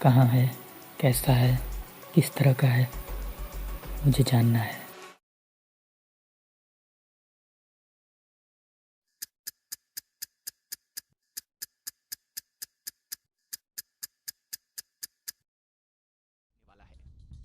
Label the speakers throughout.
Speaker 1: कहाँ है, कैसा है, किस तरह का है, मुझे जानना है।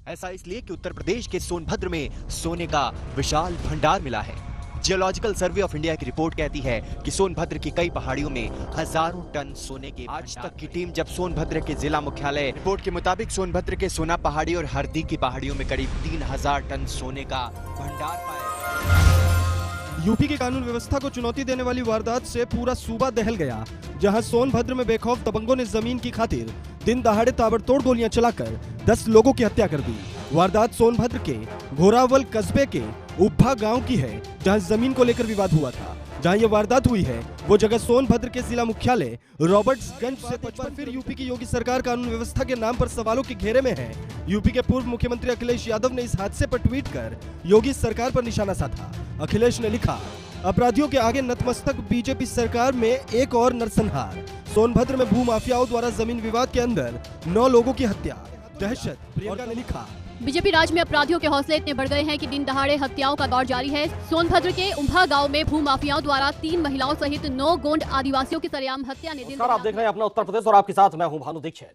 Speaker 2: ऐसा इसलिए कि उत्तर प्रदेश के सोनभद्र में सोने का विशाल भंडार मिला है। जियोलॉजिकल सर्वे ऑफ इंडिया की रिपोर्ट कहती है कि सोनभद्र की कई पहाड़ियों में हजारों टन सोने के। आज तक की टीम जब सोनभद्र के जिला मुख्यालय रिपोर्ट के मुताबिक सोनभद्र के सोना पहाड़ी और हरदी की पहाड़ियों में करीब 3000 टन सोने का भंडार पाया।
Speaker 3: यूपी की कानून व्यवस्था को चुनौती देने वाली वारदात से पूरा सूबा दहल गया, जहां सोनभद्र में बेखौफ दबंगों ने जमीन की खातिर दिन दहाड़े ताबड़तोड़ गोलियां चलाकर 10 लोगों की हत्या कर दी। वारदात सोनभद्र के घोरावल कस्बे के उब्भा गांव की है, जहां जमीन को लेकर विवाद हुआ था। जहां ये वारदात हुई है वो जगह सोनभद्र के जिला मुख्यालय रॉबर्ट्सगंज से 55। फिर यूपी की योगी सरकार कानून व्यवस्था के नाम पर सवालों के घेरे में है। यूपी के पूर्व मुख्यमंत्री अखिलेश यादव ने इस हादसे पर ट्वीट कर योगी सरकार पर निशाना साधा। अखिलेश ने लिखा, अपराधियों के आगे नतमस्तक बीजेपी सरकार में एक और नरसंहार। सोनभद्र में भू माफियाओं द्वारा जमीन विवाद के अंदर 9 लोगों की हत्या, दहशत। प्रियंका ने लिखा,
Speaker 4: बीजेपी राज में अपराधियों के हौसले इतने बढ़ गए हैं कि दिन दहाड़े हत्याओं का दौर जारी है। सोनभद्र के उम्भा गांव में भू माफियाओं द्वारा 3 महिलाओं सहित 9 गोंड आदिवासियों की सरेआम हत्या ने दिन।
Speaker 5: आप देख रहे हैं अपना उत्तर प्रदेश और आपके साथ मैं हूं भानु दीक्षित।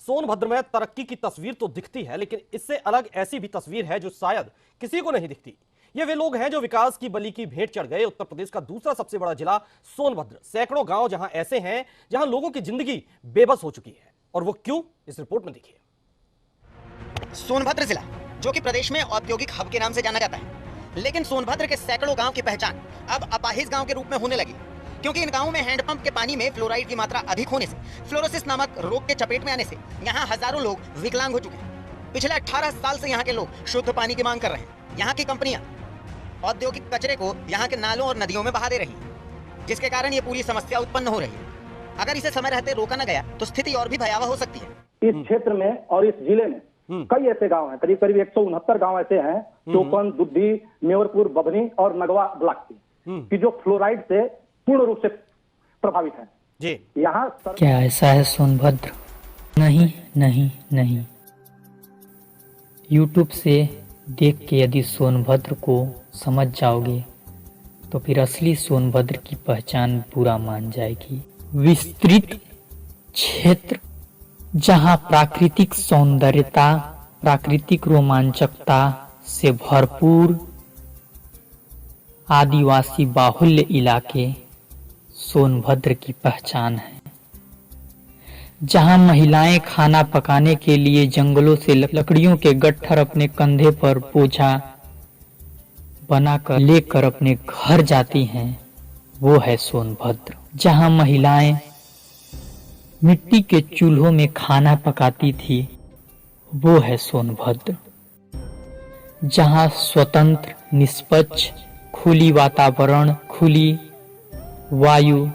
Speaker 5: सोनभद्र में तरक्की की तस्वीर तो दिखती है, लेकिन इससे अलग ऐसी भी तस्वीर है जो शायद किसी को नहीं दिखती। ये वे लोग हैं जो विकास की बलि की भेंट चढ़ गए। उत्तर प्रदेश का दूसरा सबसे बड़ा जिला सोनभद्र, सैकड़ों गांव जहां ऐसे हैं जहां लोगों की जिंदगी बेबस हो चुकी है, और वो क्यों, इस रिपोर्ट में देखिए।
Speaker 6: सोनभद्र जिला जो कि प्रदेश में औद्योगिक हब के नाम से जाना जाता है, लेकिन सोनभद्र के सैकड़ों गांव की पहचान अब अपाहिज गांव के रूप में होने लगी, क्योंकि इन गांवों में हैंडपंप के पानी में फ्लोराइड की मात्रा अधिक होने से, फ्लोरोसिस नामक रोग के चपेट में आने से यहाँ हजारों लोग विकलांग हो चुके हैं। पिछले 18 साल से यहाँ के लोग शुद्ध पानी की मांग कर रहे हैं। यहाँ की कंपनियां औद्योगिक कचरे को यहाँ के नालों और नदियों में बहा दे रही है, जिसके कारण ये पूरी समस्या उत्पन्न हो रही है। अगर इसे समय रहते रोका न गया तो स्थिति और भी भयावह हो सकती है।
Speaker 7: इस क्षेत्र में और इस जिले में कई ऐसे गांव हैं, करीब करीब 169 गांव ऐसे हैं, चौपन, दुद्धी, मेवरपुर, बभनी और नगवा ब्लॉक की जो फ्लोराइड से पूर्ण रूप से प्रभावित हैं।
Speaker 5: जी
Speaker 7: यहाँ
Speaker 1: क्या ऐसा है सोनभद्र? नहीं नहीं नहीं। यूट्यूब से देख के यदि सोनभद्र को समझ जाओगे तो फिर असली सोनभद्र की पहचान पूरा मान जाएगी। विस्तृत क्षेत्र जहां प्राकृतिक सौंदर्यता, प्राकृतिक रोमांचकता से भरपूर आदिवासी बाहुल्य इलाके सोनभद्र की पहचान है। जहां महिलाएं खाना पकाने के लिए जंगलों से लकड़ियों के गट्ठर अपने कंधे पर बोझा बनाकर लेकर अपने घर जाती हैं, वो है सोनभद्र। जहां महिलाएं मिट्टी के चूल्हों में खाना पकाती थी, वो है सोनभद्र। जहां स्वतंत्र, निष्पक्ष, खुली वातावरण, खुली वायु,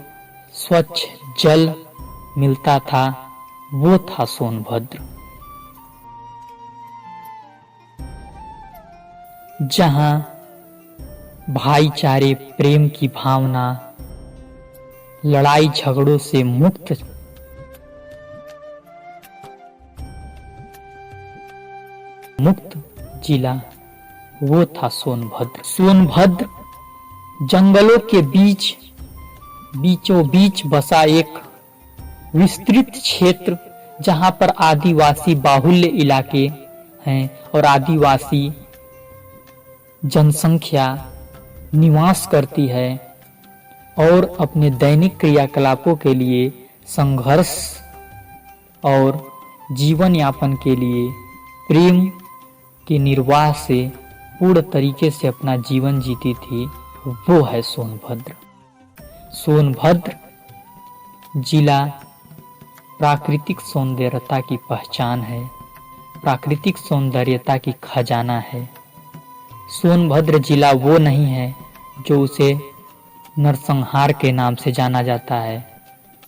Speaker 1: स्वच्छ जल मिलता था, वो था सोनभद्र। जहां भाईचारे, प्रेम की भावना, लड़ाई झगड़ों से मुक्त जिला, वो था सोनभद्र। सोनभद्र जंगलों के बीचों बीच बसा एक विस्तृत क्षेत्र, जहां पर आदिवासी बाहुल्य इलाके हैं और आदिवासी जनसंख्या निवास करती है और अपने दैनिक क्रियाकलापों के लिए संघर्ष और जीवन यापन के लिए प्रेम के निर्वाह से पूर्ण तरीके से अपना जीवन जीती थी, वो है सोनभद्र। सोनभद्र जिला प्राकृतिक सौंदर्यता की पहचान है, प्राकृतिक सौंदर्यता की खजाना है। सोनभद्र जिला वो नहीं है जो उसे नरसंहार के नाम से जाना जाता है।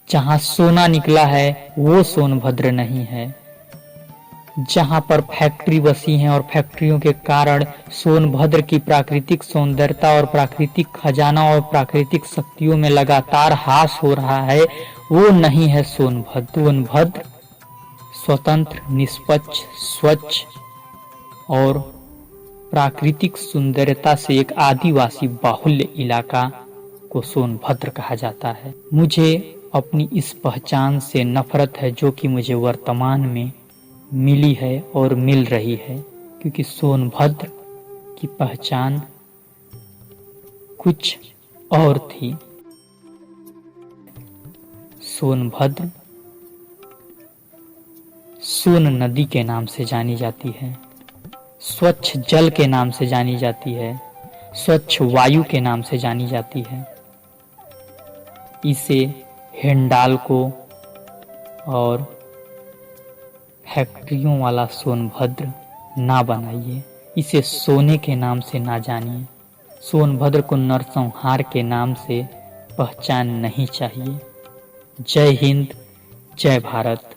Speaker 1: जहां सोना निकला है वो सोनभद्र नहीं है। जहां पर फैक्ट्री बसी हैं और फैक्ट्रियों के कारण सोनभद्र की प्राकृतिक सौंदर्यता और प्राकृतिक खजाना और प्राकृतिक शक्तियों में लगातार ह्रास हो रहा है, वो नहीं है सोनभद्र। सोनभद्र स्वतंत्र, निष्पक्ष, स्वच्छ और प्राकृतिक सुंदरता से एक आदिवासी बाहुल्य इलाका को सोनभद्र कहा जाता है। मुझे अपनी इस पहचान से नफरत है जो कि मुझे वर्तमान में मिली है और मिल रही है, क्योंकि सोनभद्र की पहचान कुछ और थी। सोनभद्र सोन नदी के नाम से जानी जाती है, स्वच्छ जल के नाम से जानी जाती है, स्वच्छ वायु के नाम से जानी जाती है। इसे हिंडाल्को और फैक्ट्रियों वाला सोनभद्र ना बनाइए, इसे सोने के नाम से ना जानिए। सोनभद्र को नरसंहार के नाम से पहचान नहीं चाहिए। जय हिंद, जय भारत।